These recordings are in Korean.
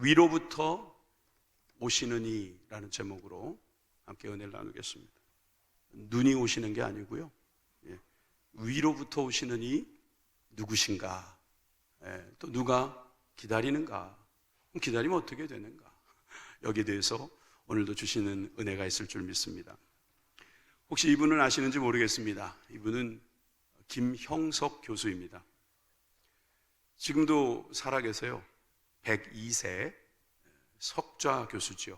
위로부터 오시는 이라는 제목으로 함께 은혜를 나누겠습니다. 눈이 오시는 게 아니고요. 위로부터 오시는 이 누구신가? 또 누가 기다리는가? 그럼 기다리면 어떻게 되는가? 여기에 대해서 오늘도 주시는 은혜가 있을 줄 믿습니다. 혹시 이분은 아시는지 모르겠습니다. 이분은 김형석 교수입니다. 지금도 살아계세요. 102세 석좌 교수지요.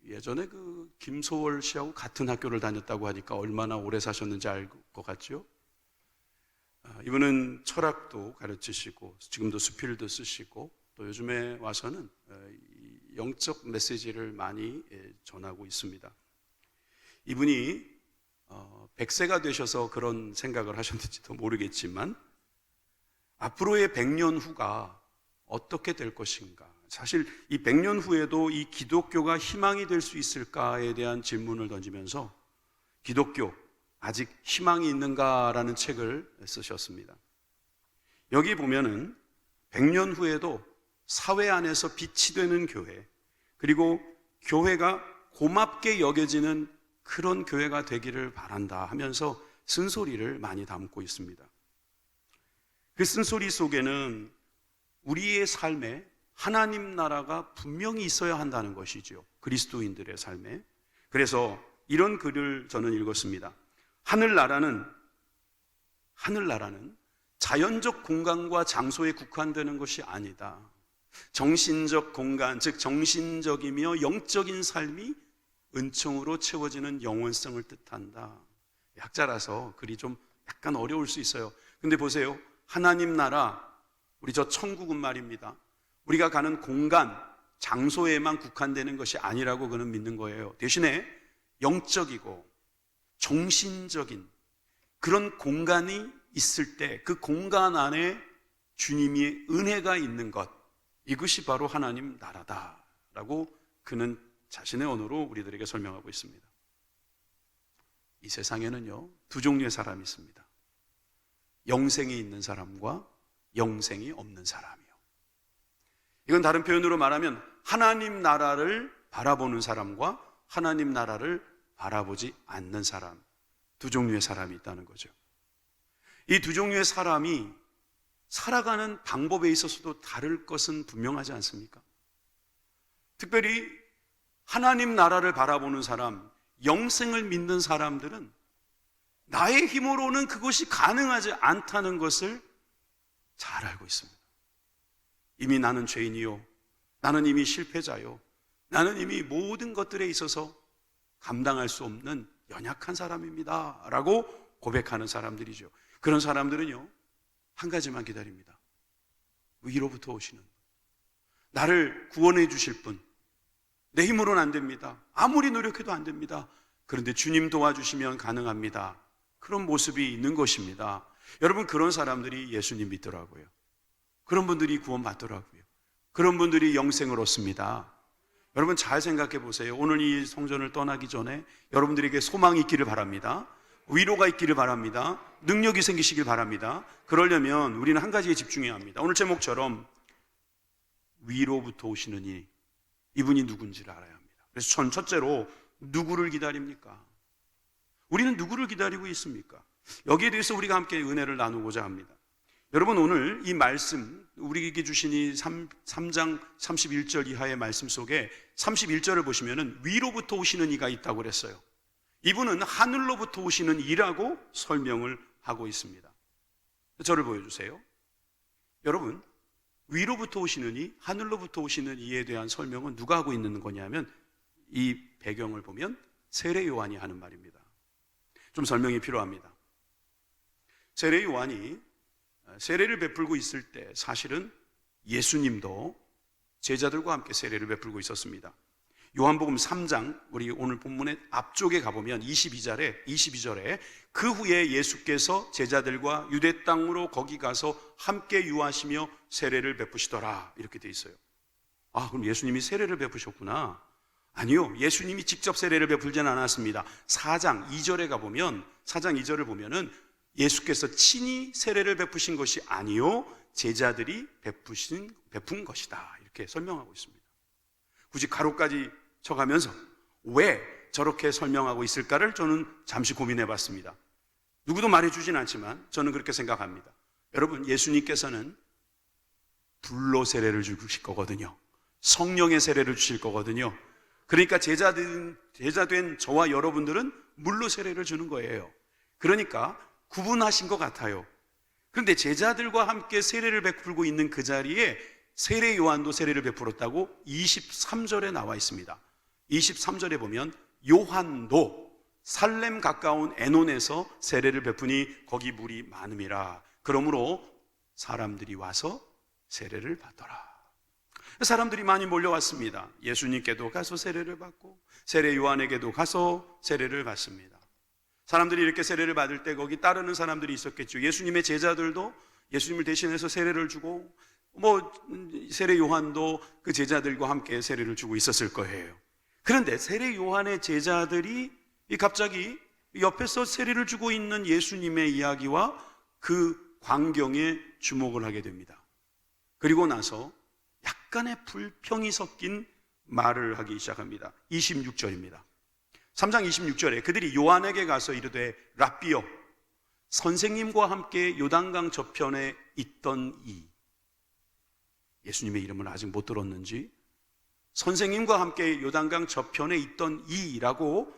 예전에 그 김소월 씨하고 같은 학교를 다녔다고 하니까 얼마나 오래 사셨는지 알 것 같죠? 이분은 철학도 가르치시고 지금도 수필도 쓰시고 또 요즘에 와서는 영적 메시지를 많이 전하고 있습니다. 이분이 100세가 되셔서 그런 생각을 하셨는지도 모르겠지만 앞으로의 100년 후가 어떻게 될 것인가? 사실 이 100년 후에도 이 기독교가 희망이 될 수 있을까에 대한 질문을 던지면서 기독교 아직 희망이 있는가라는 책을 쓰셨습니다. 여기 보면은 100년 후에도 사회 안에서 빛이 되는 교회, 그리고 교회가 고맙게 여겨지는 그런 교회가 되기를 바란다 하면서 쓴소리를 많이 담고 있습니다. 그 쓴소리 속에는 우리의 삶에 하나님 나라가 분명히 있어야 한다는 것이죠. 그리스도인들의 삶에. 그래서 이런 글을 저는 읽었습니다. 하늘나라는 자연적 공간과 장소에 국한되는 것이 아니다. 정신적 공간, 즉 정신적이며 영적인 삶이 은총으로 채워지는 영원성을 뜻한다. 학자라서 글이 좀 약간 어려울 수 있어요. 근데 보세요. 하나님 나라, 우리 저 천국은 말입니다. 우리가 가는 공간, 장소에만 국한되는 것이 아니라고 그는 믿는 거예요. 대신에 영적이고 정신적인 그런 공간이 있을 때 그 공간 안에 주님의 은혜가 있는 것, 이것이 바로 하나님 나라다라고 그는 자신의 언어로 우리들에게 설명하고 있습니다. 이 세상에는요, 두 종류의 사람이 있습니다. 영생이 있는 사람과 영생이 없는 사람이요. 이건 다른 표현으로 말하면 하나님 나라를 바라보는 사람과 하나님 나라를 바라보지 않는 사람, 두 종류의 사람이 있다는 거죠. 이 두 종류의 사람이 살아가는 방법에 있어서도 다를 것은 분명하지 않습니까? 특별히 하나님 나라를 바라보는 사람, 영생을 믿는 사람들은 나의 힘으로는 그것이 가능하지 않다는 것을 잘 알고 있습니다. 이미 나는 죄인이요, 나는 이미 실패자요, 나는 이미 모든 것들에 있어서 감당할 수 없는 연약한 사람입니다 라고 고백하는 사람들이죠. 그런 사람들은요, 한 가지만 기다립니다. 위로부터 오시는, 나를 구원해 주실 분. 내 힘으로는 안 됩니다. 아무리 노력해도 안 됩니다. 그런데 주님 도와주시면 가능합니다. 그런 모습이 있는 것입니다. 여러분, 그런 사람들이 예수님 믿더라고요. 그런 분들이 구원받더라고요. 그런 분들이 영생을 얻습니다. 여러분, 잘 생각해 보세요. 오늘 이 성전을 떠나기 전에 여러분들에게 소망이 있기를 바랍니다. 위로가 있기를 바랍니다. 능력이 생기시길 바랍니다. 그러려면 우리는 한 가지에 집중해야 합니다. 오늘 제목처럼 위로부터 오시는 이, 이분이 누군지를 알아야 합니다. 그래서 첫째로 누구를 기다립니까? 우리는 누구를 기다리고 있습니까? 여기에 대해서 우리가 함께 은혜를 나누고자 합니다. 여러분, 오늘 이 말씀, 우리에게 주신 이 3장 31절 이하의 말씀 속에 31절을 보시면은 위로부터 오시는 이가 있다고 그랬어요. 이분은 하늘로부터 오시는 이라고 설명을 하고 있습니다. 저를 보여주세요. 여러분, 위로부터 오시는 이, 하늘로부터 오시는 이에 대한 설명은 누가 하고 있는 거냐면 이 배경을 보면 세례 요한이 하는 말입니다. 좀 설명이 필요합니다. 세례 요한이 세례를 베풀고 있을 때 사실은 예수님도 제자들과 함께 세례를 베풀고 있었습니다. 요한복음 3장, 우리 오늘 본문의 앞쪽에 가보면 22절에 그 후에 예수께서 제자들과 유대 땅으로 거기 가서 함께 유하시며 세례를 베푸시더라, 이렇게 돼 있어요. 아, 그럼 예수님이 세례를 베푸셨구나. 아니요, 예수님이 직접 세례를 베풀지는 않았습니다. 4장 2절에 가보면, 4장 2절을 보면은 예수께서 친히 세례를 베푸신 것이 아니요 제자들이 베푼 것이다. 이렇게 설명하고 있습니다. 굳이 가로까지 쳐가면서 왜 저렇게 설명하고 있을까를 저는 잠시 고민해 봤습니다. 누구도 말해주진 않지만 저는 그렇게 생각합니다. 여러분, 예수님께서는 불로 세례를 주실 거거든요. 성령의 세례를 주실 거거든요. 그러니까 제자된 저와 여러분들은 물로 세례를 주는 거예요. 그러니까 구분하신 것 같아요. 그런데 제자들과 함께 세례를 베풀고 있는 그 자리에 세례 요한도 세례를 베풀었다고 23절에 나와 있습니다. 23절에 보면 요한도 살렘 가까운 에논에서 세례를 베푸니 거기 물이 많음이라. 그러므로 사람들이 와서 세례를 받더라. 사람들이 많이 몰려왔습니다. 예수님께도 가서 세례를 받고 세례 요한에게도 가서 세례를 받습니다. 사람들이 이렇게 세례를 받을 때 거기 따르는 사람들이 있었겠죠. 예수님의 제자들도 예수님을 대신해서 세례를 주고 세례 요한도 그 제자들과 함께 세례를 주고 있었을 거예요. 그런데 세례 요한의 제자들이 갑자기 옆에서 세례를 주고 있는 예수님의 이야기와 그 광경에 주목을 하게 됩니다. 그리고 나서 약간의 불평이 섞인 말을 하기 시작합니다. 26절입니다. 3장 26절에 그들이 요한에게 가서 이르되 랍비여, 선생님과 함께 요단강 저편에 있던 이, 예수님의 이름을 아직 못 들었는지 선생님과 함께 요단강 저편에 있던 이라고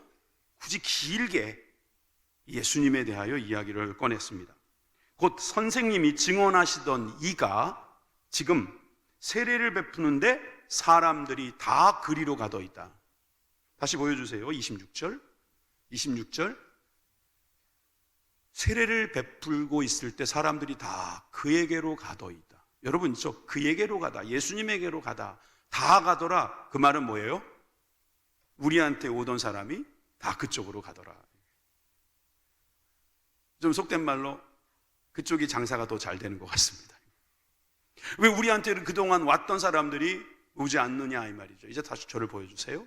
굳이 길게 예수님에 대하여 이야기를 꺼냈습니다. 곧 선생님이 증언하시던 이가 지금 세례를 베푸는데 사람들이 다 그리로 가더 있다. 다시 보여주세요. 26절. 세례를 베풀고 있을 때 사람들이 다 그에게로 가더 있다. 여러분, 저 그에게로 가다, 예수님에게로 가다, 다 가더라. 그 말은 뭐예요? 우리한테 오던 사람이 다 그쪽으로 가더라. 좀 속된 말로 그쪽이 장사가 더 잘 되는 것 같습니다. 왜 우리한테는 그동안 왔던 사람들이 오지 않느냐 이 말이죠. 이제 다시 저를 보여주세요.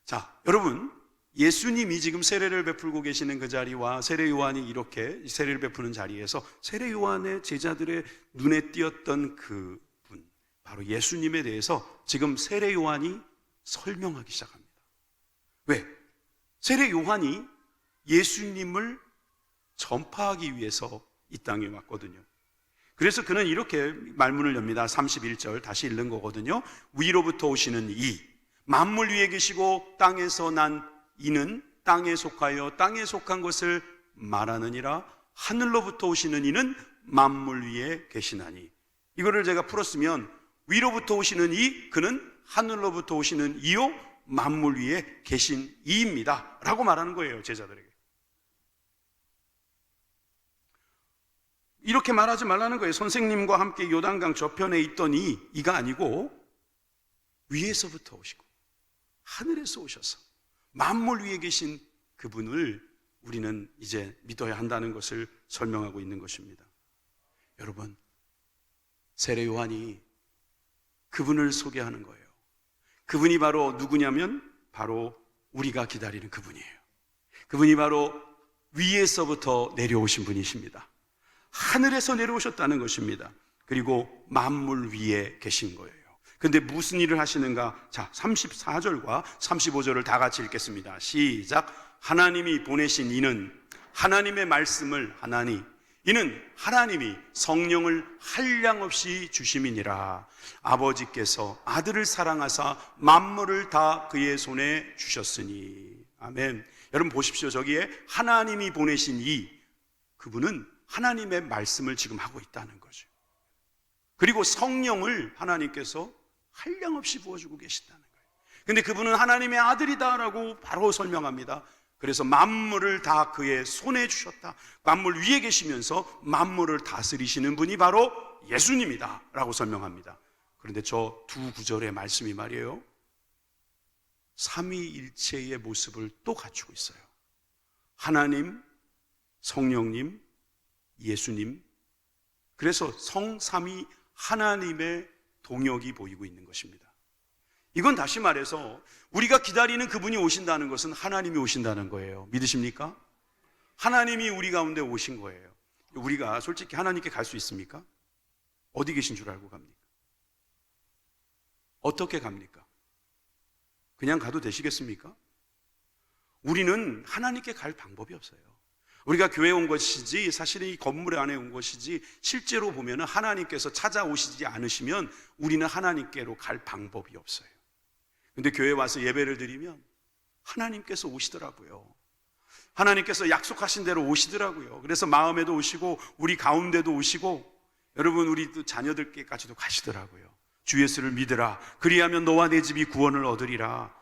자, 여러분, 예수님이 지금 세례를 베풀고 계시는 그 자리와 세례 요한이 이렇게 세례를 베푸는 자리에서 세례 요한의 제자들의 눈에 띄었던 그 분, 바로 예수님에 대해서 지금 세례 요한이 설명하기 시작합니다. 왜? 세례 요한이 예수님을 전파하기 위해서 이 땅에 왔거든요. 그래서 그는 이렇게 말문을 엽니다. 31절 다시 읽는 거거든요. 위로부터 오시는 이, 만물 위에 계시고 땅에서 난 이는 땅에 속하여 땅에 속한 것을 말하느니라. 하늘로부터 오시는 이는 만물 위에 계시나니. 이거를 제가 풀었으면 위로부터 오시는 이, 그는 하늘로부터 오시는 이요 만물 위에 계신 이입니다 라고 말하는 거예요. 제자들에게. 이렇게 말하지 말라는 거예요. 선생님과 함께 요단강 저편에 있던 이가 아니고 위에서부터 오시고 하늘에서 오셔서 만물 위에 계신 그분을 우리는 이제 믿어야 한다는 것을 설명하고 있는 것입니다. 여러분, 세례 요한이 그분을 소개하는 거예요. 그분이 바로 누구냐면 바로 우리가 기다리는 그분이에요. 그분이 바로 위에서부터 내려오신 분이십니다. 하늘에서 내려오셨다는 것입니다. 그리고 만물 위에 계신 거예요. 근데 무슨 일을 하시는가? 자, 34절과 35절을 다 같이 읽겠습니다. 시작. 하나님이 보내신 이는 하나님의 말씀을 하나니 이는 하나님이 성령을 한량없이 주심이니라. 아버지께서 아들을 사랑하사 만물을 다 그의 손에 주셨으니. 아멘. 여러분 보십시오. 저기에 하나님이 보내신 이, 그분은 하나님의 말씀을 지금 하고 있다는 거죠. 그리고 성령을 하나님께서 한량없이 부어주고 계신다는 거예요. 근데 그분은 하나님의 아들이다라고 바로 설명합니다. 그래서 만물을 다 그의 손에 주셨다. 만물 위에 계시면서 만물을 다스리시는 분이 바로 예수님이다 라고 설명합니다. 그런데 저 두 구절의 말씀이 말이에요, 삼위일체의 모습을 또 갖추고 있어요. 하나님, 성령님, 예수님. 그래서 성삼위 하나님의 동역이 보이고 있는 것입니다. 이건 다시 말해서 우리가 기다리는 그분이 오신다는 것은 하나님이 오신다는 거예요. 믿으십니까? 하나님이 우리 가운데 오신 거예요. 우리가 솔직히 하나님께 갈 수 있습니까? 어디 계신 줄 알고 갑니까? 어떻게 갑니까? 그냥 가도 되시겠습니까? 우리는 하나님께 갈 방법이 없어요. 우리가 교회에 온 것이지 사실은 이 건물 안에 온 것이지 실제로 보면 하나님께서 찾아오시지 않으시면 우리는 하나님께로 갈 방법이 없어요. 근데 교회에 와서 예배를 드리면 하나님께서 오시더라고요. 하나님께서 약속하신 대로 오시더라고요. 그래서 마음에도 오시고 우리 가운데도 오시고 여러분 우리 또 자녀들께까지도 가시더라고요. 주 예수를 믿으라. 그리하면 너와 내 집이 구원을 얻으리라.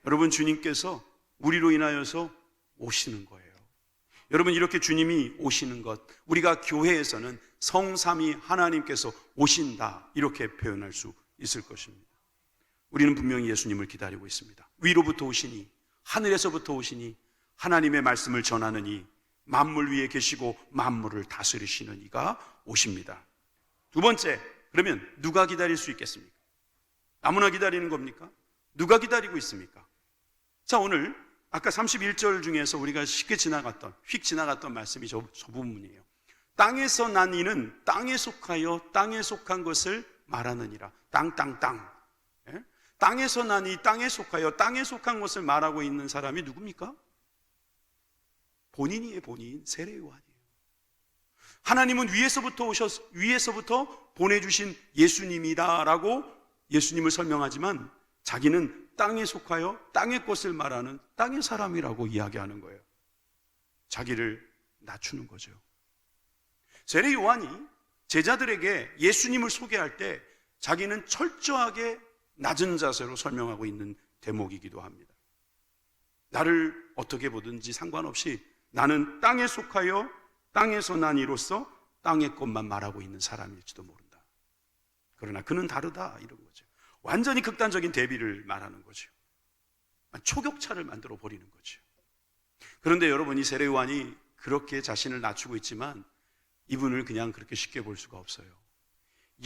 여러분 주님께서 우리로 인하여서 오시는 거예요. 여러분 이렇게 주님이 오시는 것, 우리가 교회에서는 성삼위 하나님께서 오신다 이렇게 표현할 수 있을 것입니다. 우리는 분명히 예수님을 기다리고 있습니다. 위로부터 오시니 하늘에서부터 오시니 하나님의 말씀을 전하는 이 만물 위에 계시고 만물을 다스리시는 이가 오십니다. 두 번째, 그러면 누가 기다릴 수 있겠습니까? 아무나 기다리는 겁니까? 누가 기다리고 있습니까? 자, 오늘 아까 31절 중에서 우리가 쉽게 휙 지나갔던 말씀이 저 부분이에요. 땅에서 난 이는 땅에 속하여 땅에 속한 것을 말하느니라. 땅. 예? 땅에서 난 이 땅에 속하여 땅에 속한 것을 말하고 있는 사람이 누굽니까? 본인이에요. 본인. 세례 요한이에요. 하나님은 위에서부터 보내주신 예수님이다라고 예수님을 설명하지만 자기는 땅에 속하여 땅의 것을 말하는 땅의 사람이라고 이야기하는 거예요. 자기를 낮추는 거죠. 세례 요한이 제자들에게 예수님을 소개할 때 자기는 철저하게 낮은 자세로 설명하고 있는 대목이기도 합니다. 나를 어떻게 보든지 상관없이 나는 땅에 속하여 땅에서 난 이로써 땅의 것만 말하고 있는 사람일지도 모른다. 그러나 그는 다르다 이런 거죠. 완전히 극단적인 대비를 말하는 거죠. 초격차를 만들어 버리는 거죠. 그런데 여러분 이 세례 요한이 그렇게 자신을 낮추고 있지만 이분을 그냥 그렇게 쉽게 볼 수가 없어요.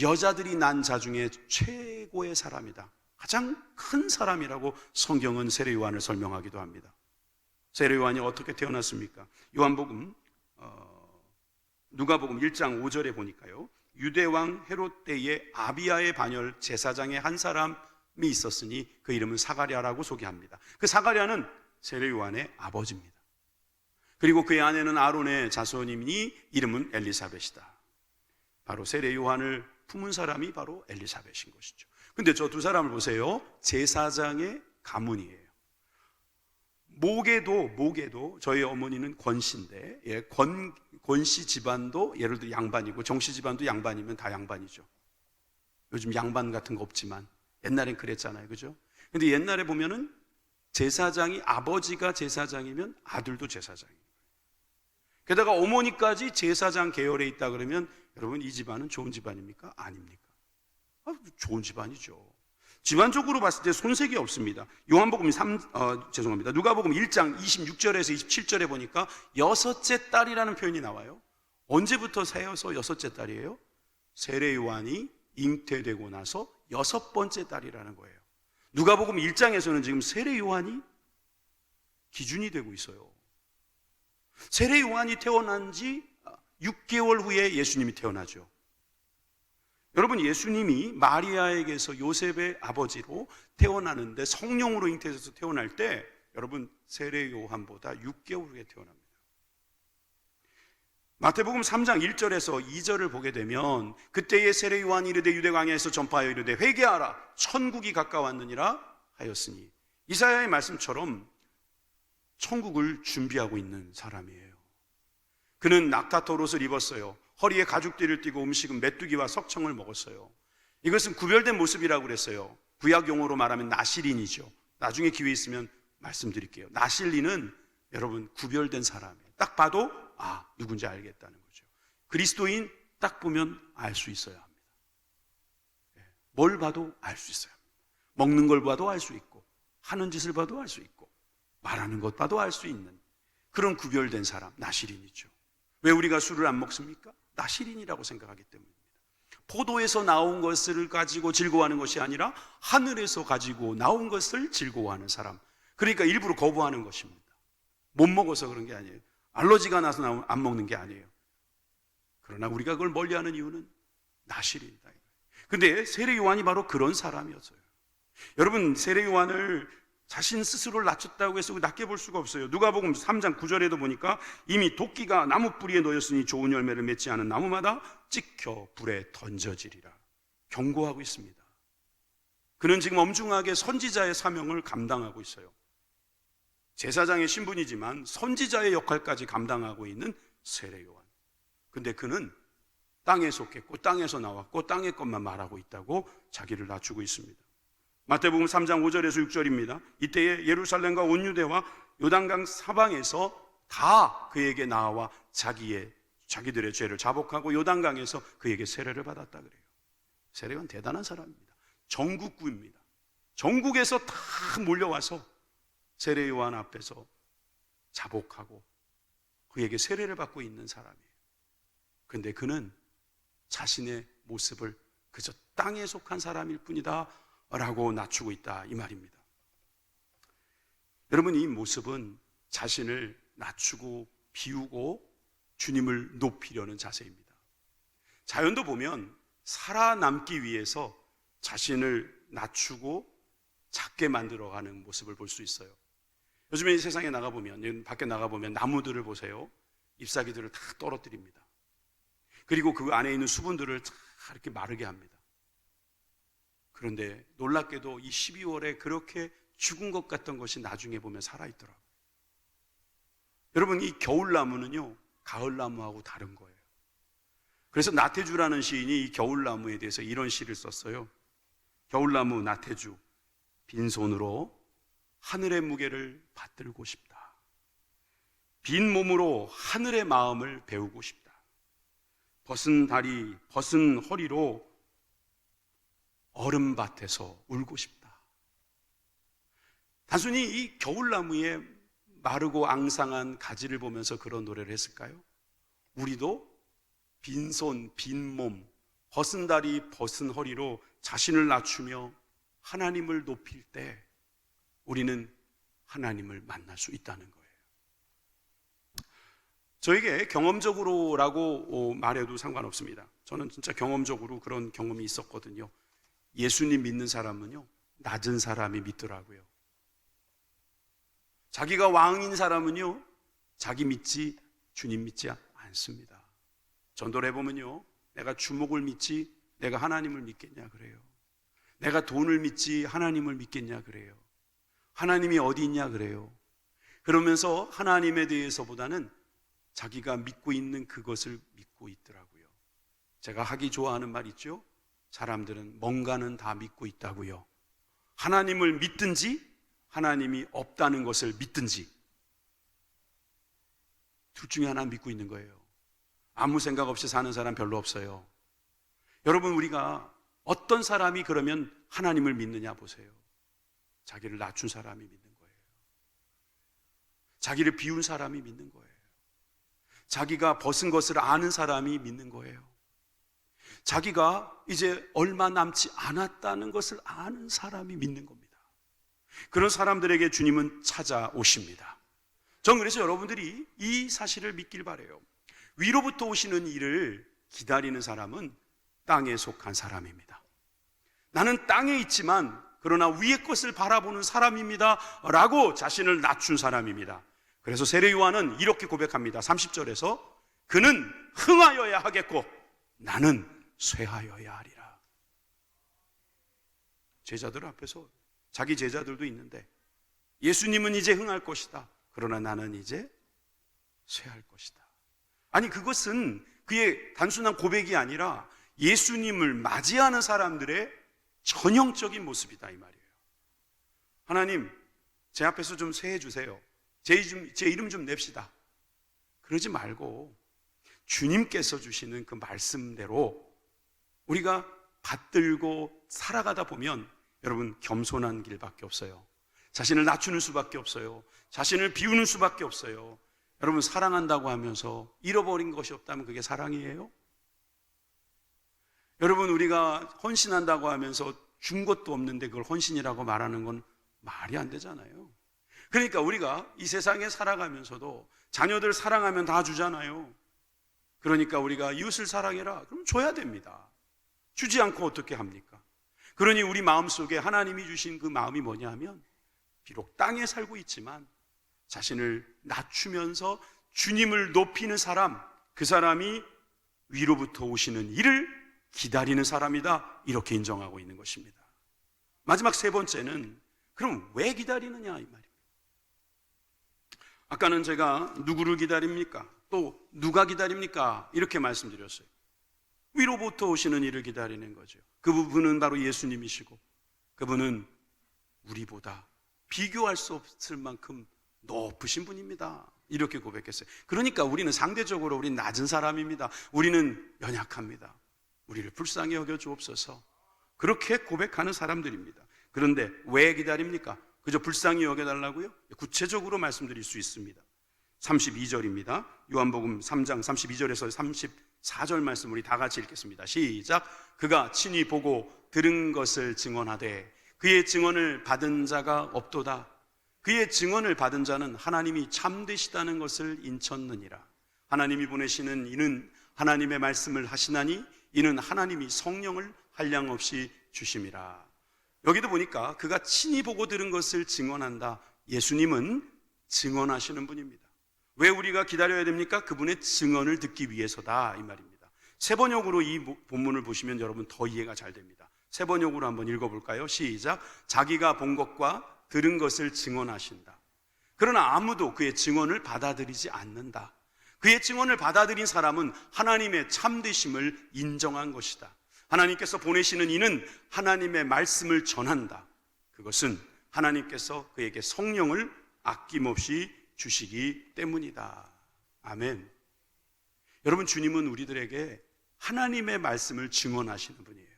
여자들이 난 자 중에 최고의 사람이다. 가장 큰 사람이라고 성경은 세례 요한을 설명하기도 합니다. 세례 요한이 어떻게 태어났습니까? 누가복음 1장 5절에 보니까요. 유대왕 헤롯 때에 아비야의 반열 제사장의 한 사람이 있었으니 그 이름은 사가랴라고 소개합니다. 그 사가랴는 세례 요한의 아버지입니다. 그리고 그의 아내는 아론의 자손이니 이름은 엘리사벳이다. 바로 세례 요한을 품은 사람이 바로 엘리사벳인 것이죠. 근데 저 두 사람을 보세요. 제사장의 가문이에요. 모계도 저희 어머니는 권씨인데 권씨 집안도 예를 들어 양반이고 정씨 집안도 양반이면 다 양반이죠. 요즘 양반 같은 거 없지만 옛날엔 그랬잖아요. 그죠? 근데 옛날에 보면은 제사장이 아버지가 제사장이면 아들도 제사장이에요. 게다가 어머니까지 제사장 계열에 있다 그러면 여러분 이 집안은 좋은 집안입니까? 아닙니까? 좋은 집안이죠. 집안적으로 봤을 때 손색이 없습니다. 누가복음 1장 26절에서 27절에 보니까 여섯째 딸이라는 표현이 나와요. 언제부터 세어서 여섯째 딸이에요? 세례 요한이 잉태되고 나서 여섯 번째 딸이라는 거예요. 누가복음 1장에서는 지금 세례 요한이 기준이 되고 있어요. 세례 요한이 태어난 지 6개월 후에 예수님이 태어나죠. 여러분 예수님이 마리아에게서 요셉의 아버지로 태어나는데 성령으로 잉태해서 태어날 때 여러분 세례 요한보다 6개월 후에 태어납니다. 마태복음 3장 1절에서 2절을 보게 되면 그때의 세례 요한이 이르되 유대 광야에서 전파하여 이르되 회개하라 천국이 가까웠느니라 하였으니 이사야의 말씀처럼 천국을 준비하고 있는 사람이에요. 그는 낙타털 옷을 입었어요. 허리에 가죽띠를 띠고 음식은 메뚜기와 석청을 먹었어요. 이것은 구별된 모습이라고 그랬어요. 구약 용어로 말하면 나실인이죠. 나중에 기회 있으면 말씀드릴게요. 나실인은 여러분 구별된 사람이에요. 딱 봐도 누군지 알겠다는 거죠. 그리스도인 딱 보면 알 수 있어야 합니다. 뭘 봐도 알 수 있어야 합니다. 먹는 걸 봐도 알 수 있고 하는 짓을 봐도 알 수 있고 말하는 것 봐도 알 수 있는 그런 구별된 사람, 나실인이죠. 왜 우리가 술을 안 먹습니까? 나실인이라고 생각하기 때문입니다. 포도에서 나온 것을 가지고 즐거워하는 것이 아니라 하늘에서 가지고 나온 것을 즐거워하는 사람. 그러니까 일부러 거부하는 것입니다. 못 먹어서 그런 게 아니에요. 알러지가 나서 안 먹는 게 아니에요. 그러나 우리가 그걸 멀리하는 이유는 나실이다. 근데 세례 요한이 바로 그런 사람이었어요. 여러분, 세례 요한을 자신 스스로를 낮췄다고 해서 낮게 볼 수가 없어요. 누가복음 3장 9절에도 보니까 이미 도끼가 나무 뿌리에 놓였으니 좋은 열매를 맺지 않은 나무마다 찍혀 불에 던져지리라 경고하고 있습니다. 그는 지금 엄중하게 선지자의 사명을 감당하고 있어요. 제사장의 신분이지만 선지자의 역할까지 감당하고 있는 세례 요한. 근데 그는 땅에 속했고 땅에서 나왔고 땅의 것만 말하고 있다고 자기를 낮추고 있습니다. 마태복음 3장 5절에서 6절입니다. 이때에 예루살렘과 온 유대와 요단강 사방에서 다 그에게 나와 자기들의 죄를 자복하고 요단강에서 그에게 세례를 받았다 그래요. 세례요한 대단한 사람입니다. 전국구입니다. 전국에서 다 몰려와서 세례요한 앞에서 자복하고 그에게 세례를 받고 있는 사람이에요. 그런데 그는 자신의 모습을 그저 땅에 속한 사람일 뿐이다 라고 낮추고 있다 이 말입니다. 여러분, 이 모습은 자신을 낮추고 비우고 주님을 높이려는 자세입니다. 자연도 보면 살아남기 위해서 자신을 낮추고 작게 만들어가는 모습을 볼 수 있어요. 요즘에 이 세상에 나가보면, 밖에 나가보면 나무들을 보세요. 잎사귀들을 다 떨어뜨립니다. 그리고 그 안에 있는 수분들을 다 이렇게 마르게 합니다. 그런데 놀랍게도 이 12월에 그렇게 죽은 것 같던 것이 나중에 보면 살아있더라고요. 여러분, 이 겨울나무는요, 가을나무하고 다른 거예요. 그래서 나태주라는 시인이 이 겨울나무에 대해서 이런 시를 썼어요. 겨울나무 나태주, 빈손으로 하늘의 무게를 받들고 싶다. 빈 몸으로 하늘의 마음을 배우고 싶다. 벗은 다리, 벗은 허리로 얼음밭에서 울고 싶다. 단순히 이 겨울나무의 마르고 앙상한 가지를 보면서 그런 노래를 했을까요? 우리도 빈손, 빈몸, 벗은 다리, 벗은 허리로 자신을 낮추며 하나님을 높일 때 우리는 하나님을 만날 수 있다는 거예요. 저에게 경험적으로라고 말해도 상관없습니다. 저는 진짜 경험적으로 그런 경험이 있었거든요. 예수님 믿는 사람은요, 낮은 사람이 믿더라고요. 자기가 왕인 사람은요, 자기 믿지 주님 믿지 않습니다. 전도를 해보면요, 내가 주목을 믿지 내가 하나님을 믿겠냐 그래요. 내가 돈을 믿지 하나님을 믿겠냐 그래요. 하나님이 어디 있냐 그래요. 그러면서 하나님에 대해서보다는 자기가 믿고 있는 그것을 믿고 있더라고요. 제가 하기 좋아하는 말 있죠? 사람들은 뭔가는 다 믿고 있다고요. 하나님을 믿든지 하나님이 없다는 것을 믿든지 둘 중에 하나 믿고 있는 거예요. 아무 생각 없이 사는 사람 별로 없어요. 여러분, 우리가 어떤 사람이 그러면 하나님을 믿느냐 보세요. 자기를 낮춘 사람이 믿는 거예요. 자기를 비운 사람이 믿는 거예요. 자기가 벗은 것을 아는 사람이 믿는 거예요. 자기가 이제 얼마 남지 않았다는 것을 아는 사람이 믿는 겁니다. 그런 사람들에게 주님은 찾아오십니다. 전 그래서 여러분들이 이 사실을 믿길 바라요. 위로부터 오시는 일을 기다리는 사람은 땅에 속한 사람입니다. 나는 땅에 있지만 그러나 위의 것을 바라보는 사람입니다 라고 자신을 낮춘 사람입니다. 그래서 세례 요한은 이렇게 고백합니다. 30절에서 그는 흥하여야 하겠고 나는 쇠하여야 하리라. 제자들 앞에서, 자기 제자들도 있는데 예수님은 이제 흥할 것이다. 그러나 나는 이제 쇠할 것이다. 아니, 그것은 그의 단순한 고백이 아니라 예수님을 맞이하는 사람들의 전형적인 모습이다 이 말이에요. 하나님, 제 앞에서 좀 쇠해 주세요. 제 이름 좀 냅시다. 그러지 말고 주님께서 주시는 그 말씀대로 우리가 받들고 살아가다 보면 여러분, 겸손한 길밖에 없어요. 자신을 낮추는 수밖에 없어요. 자신을 비우는 수밖에 없어요. 여러분, 사랑한다고 하면서 잃어버린 것이 없다면 그게 사랑이에요? 여러분, 우리가 헌신한다고 하면서 준 것도 없는데 그걸 헌신이라고 말하는 건 말이 안 되잖아요. 그러니까 우리가 이 세상에 살아가면서도 자녀들 사랑하면 다 주잖아요. 그러니까 우리가 이웃을 사랑해라. 그럼 줘야 됩니다. 주지 않고 어떻게 합니까? 그러니 우리 마음속에 하나님이 주신 그 마음이 뭐냐 하면 비록 땅에 살고 있지만 자신을 낮추면서 주님을 높이는 사람, 그 사람이 위로부터 오시는 일을 기다리는 사람이다, 이렇게 인정하고 있는 것입니다. 마지막 세 번째는 그럼 왜 기다리느냐 이 말입니다. 아까는 제가 누구를 기다립니까? 또 누가 기다립니까? 이렇게 말씀드렸어요. 위로부터 오시는 일을 기다리는 거죠. 그 부분은 바로 예수님이시고 그분은 우리보다 비교할 수 없을 만큼 높으신 분입니다, 이렇게 고백했어요. 그러니까 우리는 상대적으로 우리는 낮은 사람입니다. 우리는 연약합니다. 우리를 불쌍히 여겨 주옵소서, 그렇게 고백하는 사람들입니다. 그런데 왜 기다립니까? 그저 불쌍히 여겨달라고요? 구체적으로 말씀드릴 수 있습니다. 32절입니다. 요한복음 3장 32절에서 34절 말씀 우리 다 같이 읽겠습니다. 시작. 그가 친히 보고 들은 것을 증언하되 그의 증언을 받은 자가 없도다. 그의 증언을 받은 자는 하나님이 참되시다는 것을 인쳤느니라. 하나님이 보내시는 이는 하나님의 말씀을 하시나니 이는 하나님이 성령을 한량없이 주심이라. 여기도 보니까 그가 친히 보고 들은 것을 증언한다. 예수님은 증언하시는 분입니다. 왜 우리가 기다려야 됩니까? 그분의 증언을 듣기 위해서다, 이 말입니다. 세 번역으로 이 본문을 보시면 여러분 더 이해가 잘 됩니다. 세 번역으로 한번 읽어볼까요? 시작. 자기가 본 것과 들은 것을 증언하신다. 그러나 아무도 그의 증언을 받아들이지 않는다. 그의 증언을 받아들인 사람은 하나님의 참되심을 인정한 것이다. 하나님께서 보내시는 이는 하나님의 말씀을 전한다. 그것은 하나님께서 그에게 성령을 아낌없이 주시기 때문이다. 아멘. 여러분, 주님은 우리들에게 하나님의 말씀을 증언하시는 분이에요.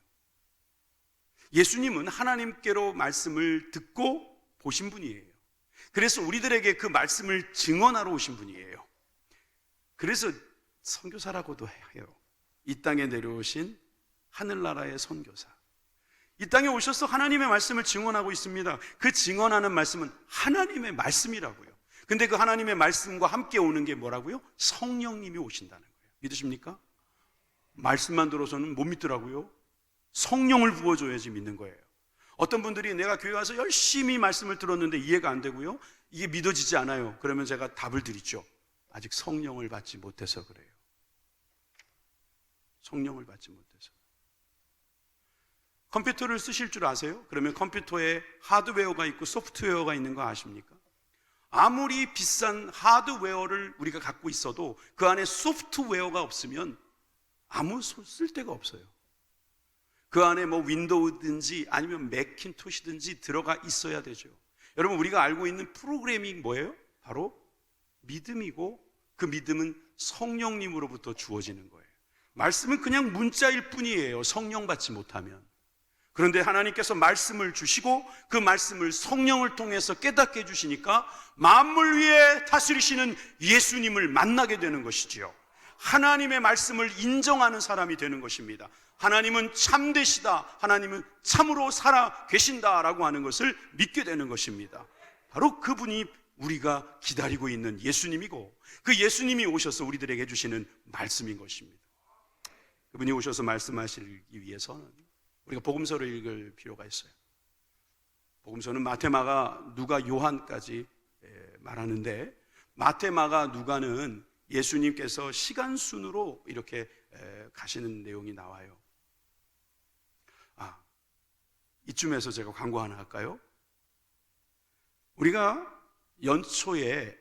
예수님은 하나님께로 말씀을 듣고 보신 분이에요. 그래서 우리들에게 그 말씀을 증언하러 오신 분이에요. 그래서 선교사라고도 해요. 이 땅에 내려오신 하늘나라의 선교사. 이 땅에 오셔서 하나님의 말씀을 증언하고 있습니다. 그 증언하는 말씀은 하나님의 말씀이라고요. 근데 그 하나님의 말씀과 함께 오는 게 뭐라고요? 성령님이 오신다는 거예요. 믿으십니까? 말씀만 들어서는 못 믿더라고요. 성령을 부어줘야지 믿는 거예요. 어떤 분들이 내가 교회 와서 열심히 말씀을 들었는데 이해가 안 되고요, 이게 믿어지지 않아요. 그러면 제가 답을 드리죠. 아직 성령을 받지 못해서 그래요. 성령을 받지 못해서. 컴퓨터를 쓰실 줄 아세요? 그러면 컴퓨터에 하드웨어가 있고 소프트웨어가 있는 거 아십니까? 아무리 비싼 하드웨어를 우리가 갖고 있어도 그 안에 소프트웨어가 없으면 아무 쓸데가 없어요. 그 안에 뭐 윈도우든지 아니면 매킨토시든지 들어가 있어야 되죠. 여러분, 우리가 알고 있는 프로그래밍이 뭐예요? 바로 믿음이고, 그 믿음은 성령님으로부터 주어지는 거예요. 말씀은 그냥 문자일 뿐이에요, 성령 받지 못하면. 그런데 하나님께서 말씀을 주시고 그 말씀을 성령을 통해서 깨닫게 해주시니까 만물 위에 다스리시는 예수님을 만나게 되는 것이지요. 하나님의 말씀을 인정하는 사람이 되는 것입니다. 하나님은 참되시다, 하나님은 참으로 살아 계신다라고 하는 것을 믿게 되는 것입니다. 바로 그분이 우리가 기다리고 있는 예수님이고, 그 예수님이 오셔서 우리들에게 해주시는 말씀인 것입니다. 그분이 오셔서 말씀하시기 위해서는 우리가 복음서를 읽을 필요가 있어요. 복음서는 마태, 마가, 누가, 요한까지 말하는데, 마태, 마가, 누가는 예수님께서 시간 순으로 이렇게 가시는 내용이 나와요. 이쯤에서 제가 광고 하나 할까요? 우리가 연초에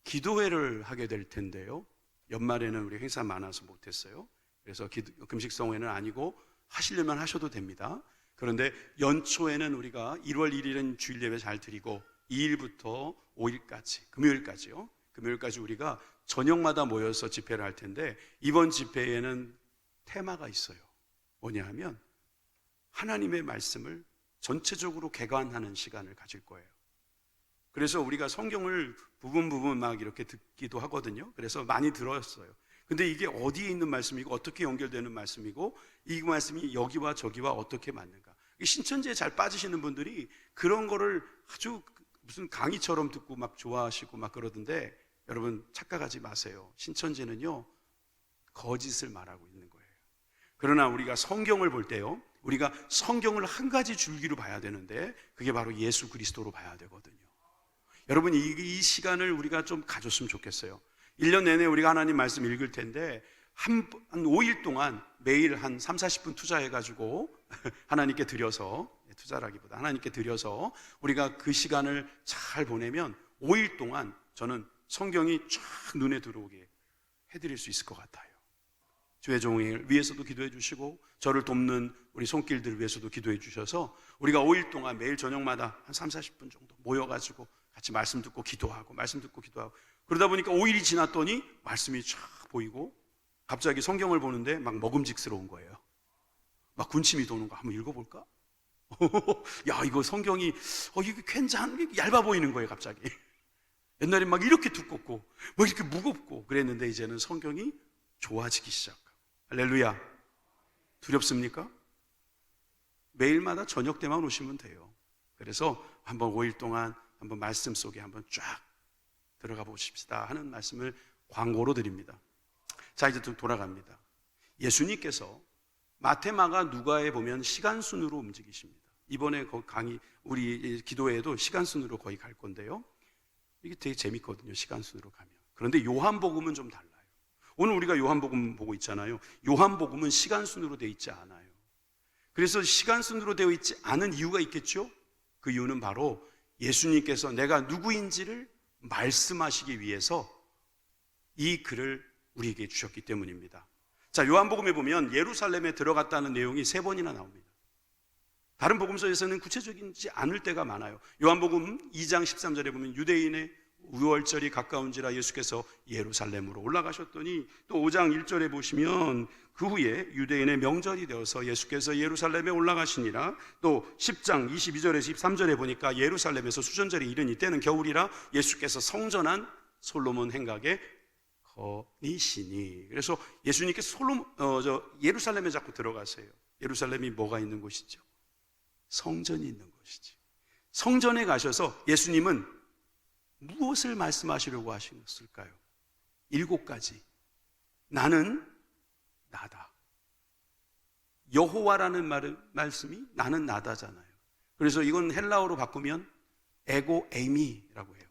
기도회를 하게 될 텐데요, 연말에는 우리 행사 많아서 못했어요. 그래서 금식성회는 아니고 하시려면 하셔도 됩니다. 그런데 연초에는 우리가 1월 1일은 주일 예배 잘 드리고 2일부터 5일까지, 금요일까지요. 금요일까지 우리가 저녁마다 모여서 집회를 할 텐데, 이번 집회에는 테마가 있어요. 뭐냐 하면 하나님의 말씀을 전체적으로 개관하는 시간을 가질 거예요. 그래서 우리가 성경을 부분 막 이렇게 듣기도 하거든요. 그래서 많이 들었어요. 근데 이게 어디에 있는 말씀이고 어떻게 연결되는 말씀이고 이 말씀이 여기와 저기와 어떻게 맞는가. 신천지에 잘 빠지시는 분들이 그런 거를 아주 무슨 강의처럼 듣고 막 좋아하시고 막 그러던데, 여러분 착각하지 마세요. 신천지는요 거짓을 말하고 있는 거예요. 그러나 우리가 성경을 볼 때요, 우리가 성경을 한 가지 줄기로 봐야 되는데 그게 바로 예수 그리스도로 봐야 되거든요. 여러분 이 시간을 우리가 좀 가졌으면 좋겠어요. 1년 내내 우리가 하나님 말씀 읽을 텐데 한 5일 동안 매일 한 3, 40분 투자해가지고 하나님께 드려서, 투자라기보다 하나님께 드려서 우리가 그 시간을 잘 보내면 5일 동안 저는 성경이 쫙 눈에 들어오게 해드릴 수 있을 것 같아요. 주의 종을 위해서도 기도해 주시고 저를 돕는 우리 손길들을 위해서도 기도해 주셔서 우리가 5일 동안 매일 저녁마다 한 3, 40분 정도 모여가지고 같이 말씀 듣고 기도하고 말씀 듣고 기도하고 그러다 보니까 5일이 지났더니 말씀이 쫙 보이고 갑자기 성경을 보는데 막 먹음직스러운 거예요. 막 군침이 도는 거. 한번 읽어볼까? 야, 이거 성경이 이게 괜찮은 게 얇아 보이는 거예요. 갑자기. 옛날엔 막 이렇게 두껍고 뭐 이렇게 무겁고 그랬는데 이제는 성경이 좋아지기 시작하고. 할렐루야. 두렵습니까? 매일마다 저녁 때만 오시면 돼요. 그래서 한번 5일 동안 한번 말씀 속에 한번 쫙 들어가 보십시다 하는 말씀을 광고로 드립니다. 자, 이제 좀 돌아갑니다. 예수님께서 마태, 마가, 누가에 보면 시간 순으로 움직이십니다. 이번에 강의 우리 기도회에도 시간 순으로 거의 갈 건데요. 이게 되게 재밌거든요. 시간 순으로 가면. 그런데 요한복음은 좀 달라요. 오늘 우리가 요한복음 보고 있잖아요. 요한복음은 시간 순으로 되어 있지 않아요. 그래서 시간 순으로 되어 있지 않은 이유가 있겠죠? 그 이유는 바로 예수님께서 내가 누구인지를 말씀하시기 위해서 이 글을 우리에게 주셨기 때문입니다. 자, 요한복음에 보면 예루살렘에 들어갔다는 내용이 3번이나 나옵니다. 다른 복음서에서는 구체적이지 않을 때가 많아요. 요한복음 2장 13절에 보면 유대인의 우월절이 가까운지라 예수께서 예루살렘으로 올라가셨더니 또 5장 1절에 보시면 그 후에 유대인의 명절이 되어서 예수께서 예루살렘에 올라가시니라. 또 10장 22절에서 23절에 보니까 예루살렘에서 수전절이 이른 이때는 겨울이라 예수께서 성전한 솔로몬 행각에 거니시니. 그래서 예수님께서 예루살렘에 자꾸 들어가세요. 예루살렘이 뭐가 있는 곳이죠? 성전이 있는 곳이죠. 성전에 가셔서 예수님은 무엇을 말씀하시려고 하셨을까요? 7가지. 나는 나다. 여호와라는 말씀이 나는 나다잖아요. 그래서 이건 헬라어로 바꾸면 에고 에이미라고 해요.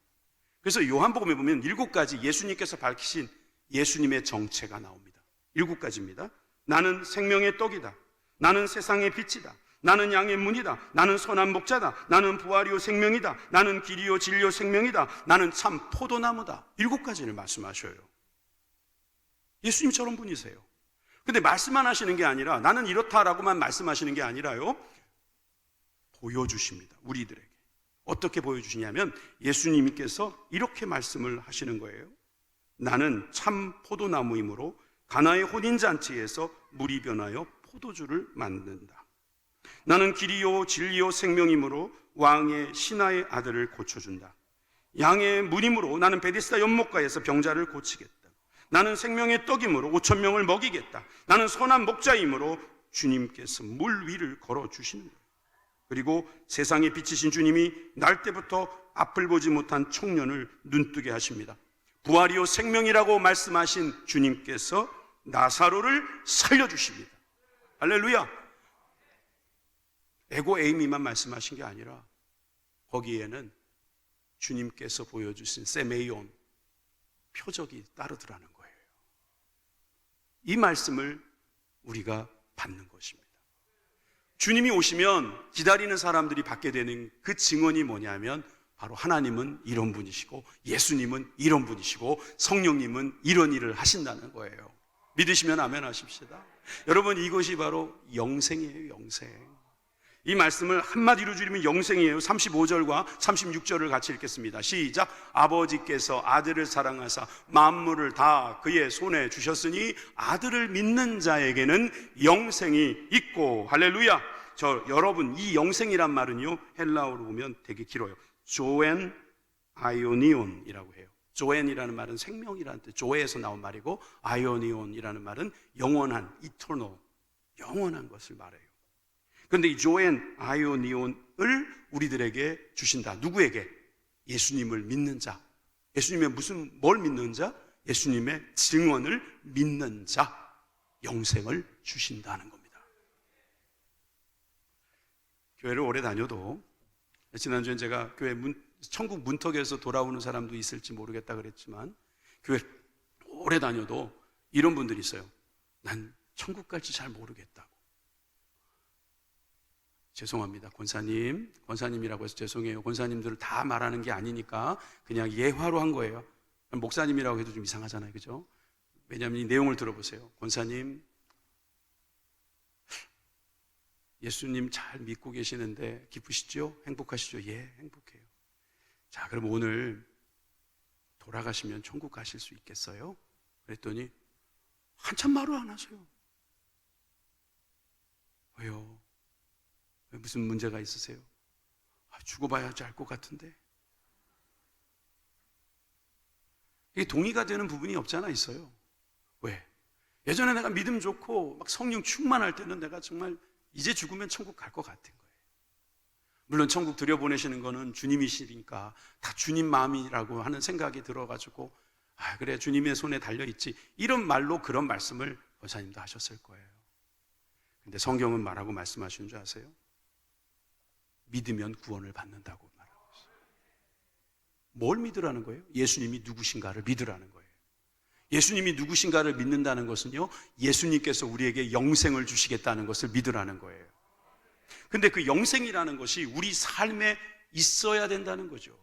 그래서 요한복음에 보면 7가지 예수님께서 밝히신 예수님의 정체가 나옵니다. 7가지입니다. 나는 생명의 떡이다. 나는 세상의 빛이다. 나는 양의 문이다. 나는 선한 목자다. 나는 부활이요 생명이다. 나는 길이요 진리요 생명이다. 나는 참 포도나무다. 7가지를 말씀하셔요. 예수님처럼 분이세요. 근데 말씀만 하시는 게 아니라 나는 이렇다라고만 말씀하시는 게 아니라요, 보여주십니다. 우리들에게. 어떻게 보여주시냐면 예수님께서 이렇게 말씀을 하시는 거예요. 나는 참 포도나무이므로 가나의 혼인잔치에서 물이 변하여 포도주를 만든다. 나는 길이요 진리요 생명이므로 왕의 신하의 아들을 고쳐준다. 양의 문이므로 나는 베데스다 연못가에서 병자를 고치겠다. 나는 생명의 떡이므로 5,000명을 먹이겠다. 나는 선한 목자이므로 주님께서 물 위를 걸어주시는 거예요. 그리고 세상에 비치신 주님이 날 때부터 앞을 보지 못한 청년을 눈뜨게 하십니다. 부활이요 생명이라고 말씀하신 주님께서 나사로를 살려주십니다. 할렐루야. 에고 에이미만 말씀하신 게 아니라 거기에는 주님께서 보여주신 세메이온 표적이 따르더라는 거예요. 이 말씀을 우리가 받는 것입니다. 주님이 오시면 기다리는 사람들이 받게 되는 그 증언이 뭐냐면 바로 하나님은 이런 분이시고 예수님은 이런 분이시고 성령님은 이런 일을 하신다는 거예요. 믿으시면 아멘 하십시다. 여러분, 이것이 바로 영생이에요. 영생. 이 말씀을 한마디로 줄이면 영생이에요. 35절과 36절을 같이 읽겠습니다. 시작. 아버지께서 아들을 사랑하사 만물을 다 그의 손에 주셨으니 아들을 믿는 자에게는 영생이 있고. 할렐루야. 여러분, 이 영생이란 말은요, 헬라어로 보면 되게 길어요. 조엔 아이오니온이라고 해요. 조엔이라는 말은 생명이라는 뜻, 조에에서 나온 말이고, 아이오니온이라는 말은 영원한, eternal, 영원한 것을 말해요. 그런데 이 조엔 아이오니온을 우리들에게 주신다. 누구에게? 예수님을 믿는 자, 예수님의 뭘 믿는 자? 예수님의 증언을 믿는 자, 영생을 주신다는 겁니다. 교회를 오래 다녀도, 지난주엔 제가 천국 문턱에서 돌아오는 사람도 있을지 모르겠다 그랬지만, 교회 오래 다녀도 이런 분들이 있어요. 난 천국 갈지 잘 모르겠다고. 죄송합니다. 권사님이라고 해서 죄송해요. 권사님들을 다 말하는 게 아니니까 그냥 예화로 한 거예요. 목사님이라고 해도 좀 이상하잖아요. 그죠? 왜냐하면 이 내용을 들어보세요. 권사님, 예수님 잘 믿고 계시는데 기쁘시죠? 행복하시죠? 예, 행복해요. 자, 그럼 오늘 돌아가시면 천국 가실 수 있겠어요? 그랬더니 한참 말을 안 하세요. 왜요? 왜 무슨 문제가 있으세요? 죽어봐야지 알 것 같은데. 이게 동의가 되는 부분이 없잖아 있어요. 왜? 예전에 내가 믿음 좋고 막 성령 충만할 때는 내가 정말 이제 죽으면 천국 갈 것 같은 거예요. 물론 천국 들여보내시는 거는 주님이시니까 다 주님 마음이라고 하는 생각이 들어가지고 그래 주님의 손에 달려있지, 이런 말로 그런 말씀을 권사님도 하셨을 거예요. 근데 성경은 말하고 말씀하시는 줄 아세요? 믿으면 구원을 받는다고 말하고 있어요. 뭘 믿으라는 거예요? 예수님이 누구신가를 믿으라는 거예요. 예수님이 누구신가를 믿는다는 것은요, 예수님께서 우리에게 영생을 주시겠다는 것을 믿으라는 거예요. 근데 그 영생이라는 것이 우리 삶에 있어야 된다는 거죠.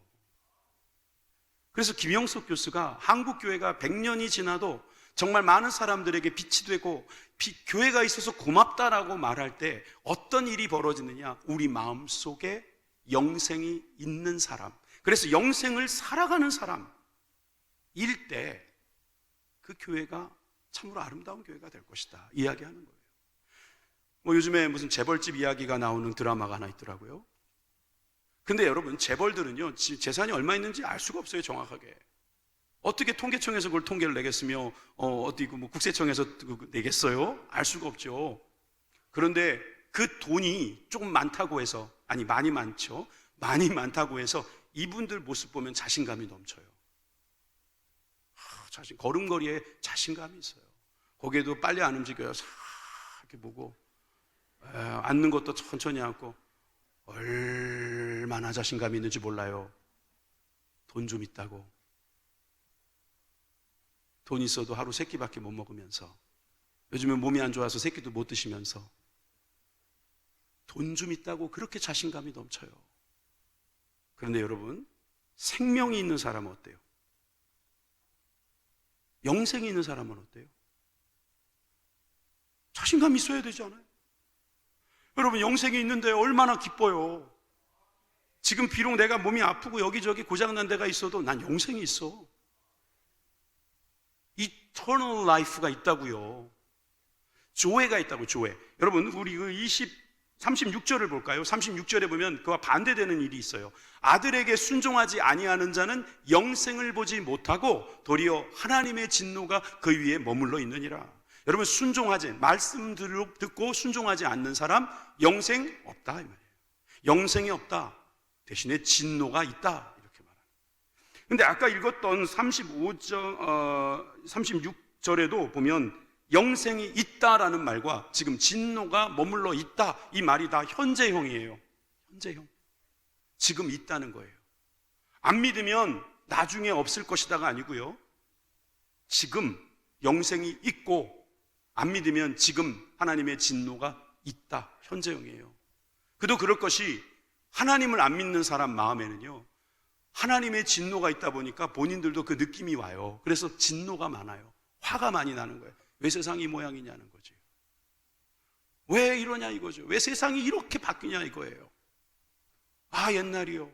그래서 김영석 교수가 한국교회가 100년이 지나도 정말 많은 사람들에게 빛이 되고 교회가 있어서 고맙다라고 말할 때 어떤 일이 벌어지느냐, 우리 마음속에 영생이 있는 사람, 그래서 영생을 살아가는 사람일 때 그 교회가 참으로 아름다운 교회가 될 것이다 이야기하는 거예요. 요즘에 무슨 재벌집 이야기가 나오는 드라마가 하나 있더라고요. 근데 여러분, 재벌들은요 재산이 얼마 있는지 알 수가 없어요. 정확하게 어떻게 통계청에서 그걸 통계를 내겠으며 어디 국세청에서 내겠어요? 알 수가 없죠. 그런데 그 돈이 조금 많다고 해서, 많이 많죠. 많이 많다고 해서 이분들 모습 보면 자신감이 넘쳐요. 걸음걸이에 자신감이 있어요. 거기에도 빨리 안 움직여요. 싹 이렇게 보고 앉는 것도 천천히 앉고, 얼마나 자신감이 있는지 몰라요. 돈 좀 있다고. 돈 있어도 하루 3끼밖에 못 먹으면서, 요즘에 몸이 안 좋아서 3끼도 못 드시면서 돈 좀 있다고 그렇게 자신감이 넘쳐요. 그런데 여러분, 생명이 있는 사람은 어때요? 영생이 있는 사람은 어때요? 자신감이 있어야 되지 않아요? 여러분, 영생이 있는데 얼마나 기뻐요. 지금 비록 내가 몸이 아프고 여기저기 고장난 데가 있어도 난 영생이 있어. Eternal life가 있다고요. 조회가 있다고, 조회. 여러분, 우리 36절을 볼까요? 36절에 보면 그와 반대되는 일이 있어요. 아들에게 순종하지 아니하는 자는 영생을 보지 못하고 도리어 하나님의 진노가 그 위에 머물러 있느니라. 여러분, 말씀 듣고 순종하지 않는 사람 영생 없다 이 말이에요. 영생이 없다. 대신에 진노가 있다, 이렇게 말합니다. 근데 아까 읽었던 36절에도 보면 영생이 있다라는 말과 지금 진노가 머물러 있다, 이 말이 다 현재형이에요. 현재형. 지금 있다는 거예요. 안 믿으면 나중에 없을 것이다가 아니고요, 지금 영생이 있고, 안 믿으면 지금 하나님의 진노가 있다, 현재형이에요. 그도 그럴 것이, 하나님을 안 믿는 사람 마음에는요 하나님의 진노가 있다 보니까 본인들도 그 느낌이 와요. 그래서 진노가 많아요. 화가 많이 나는 거예요. 왜 세상이 이 모양이냐는 거죠. 왜 이러냐 이거죠. 왜 세상이 이렇게 바뀌냐 이거예요. 옛날이요.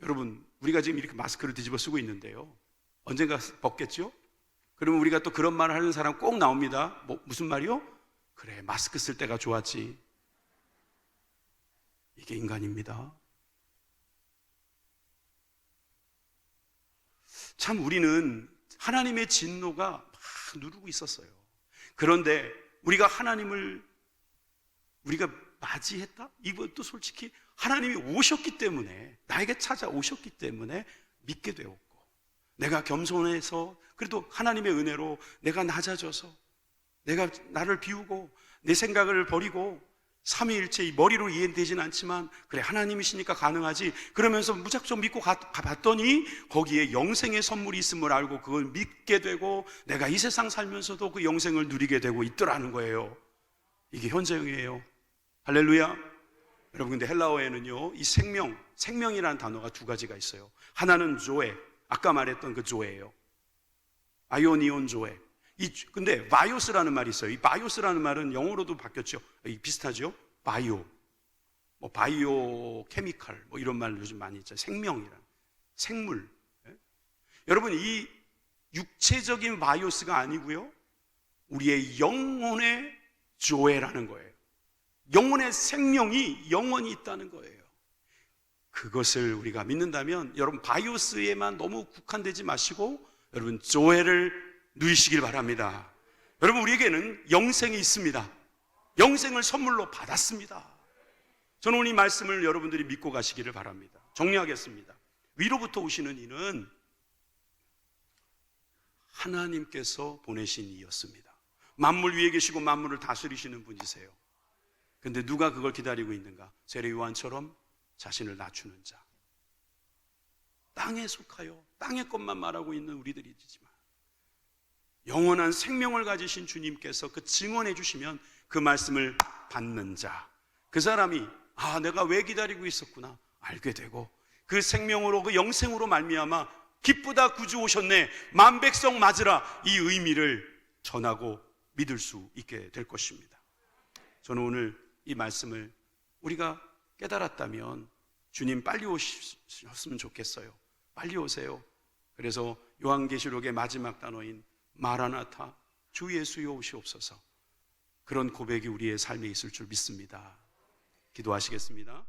여러분, 우리가 지금 이렇게 마스크를 뒤집어 쓰고 있는데요, 언젠가 벗겠죠? 그러면 우리가 또 그런 말을 하는 사람 꼭 나옵니다. 무슨 말이요? 그래, 마스크 쓸 때가 좋았지. 이게 인간입니다. 참 우리는 하나님의 진노가 막 누르고 있었어요. 그런데 우리가 하나님을 맞이했다? 이것도 솔직히 하나님이 오셨기 때문에, 나에게 찾아오셨기 때문에 믿게 되었고, 내가 겸손해서 그래도 하나님의 은혜로 내가 낮아져서 내가 나를 비우고 내 생각을 버리고 삼위일체 이 머리로 이해되지는 않지만 그래 하나님이시니까 가능하지 그러면서 무작정 믿고 봤더니 거기에 영생의 선물이 있음을 알고 그걸 믿게 되고 내가 이 세상 살면서도 그 영생을 누리게 되고 있더라는 거예요. 이게 현재형이에요. 할렐루야. 여러분, 근데 헬라어에는요 이 생명이라는 단어가 두 가지가 있어요. 하나는 조에, 아까 말했던 그 조예요. 아이오니온 조에. 근데 바이오스라는 말이 있어요. 이 바이오스라는 말은 영어로도 바뀌었죠. 비슷하죠. 바이오, 바이오 케미칼, 이런 말 요즘 많이 있죠. 생명이란, 생물. 여러분, 이 육체적인 바이오스가 아니고요, 우리의 영혼의 조회라는 거예요. 영혼의 생명이 영원히 있다는 거예요. 그것을 우리가 믿는다면 여러분, 바이오스에만 너무 국한되지 마시고 여러분, 조회를 누리시길 바랍니다. 여러분, 우리에게는 영생이 있습니다. 영생을 선물로 받았습니다. 저는 오늘 이 말씀을 여러분들이 믿고 가시기를 바랍니다. 정리하겠습니다. 위로부터 오시는 이는 하나님께서 보내신 이였습니다. 만물 위에 계시고 만물을 다스리시는 분이세요. 근데 누가 그걸 기다리고 있는가? 세례 요한처럼 자신을 낮추는 자, 땅에 속하여 땅의 것만 말하고 있는 우리들이지만 영원한 생명을 가지신 주님께서 그 증언해 주시면 그 말씀을 받는 자, 그 사람이 내가 왜 기다리고 있었구나 알게 되고 그 생명으로, 그 영생으로 말미암아 기쁘다 구주 오셨네, 만백성 맞으라, 이 의미를 전하고 믿을 수 있게 될 것입니다. 저는 오늘 이 말씀을 우리가 깨달았다면 주님 빨리 오셨으면 좋겠어요. 빨리 오세요. 그래서 요한계시록의 마지막 단어인 마라나타, 주 예수여 오시옵소서, 그런 고백이 우리의 삶에 있을 줄 믿습니다. 기도하시겠습니다.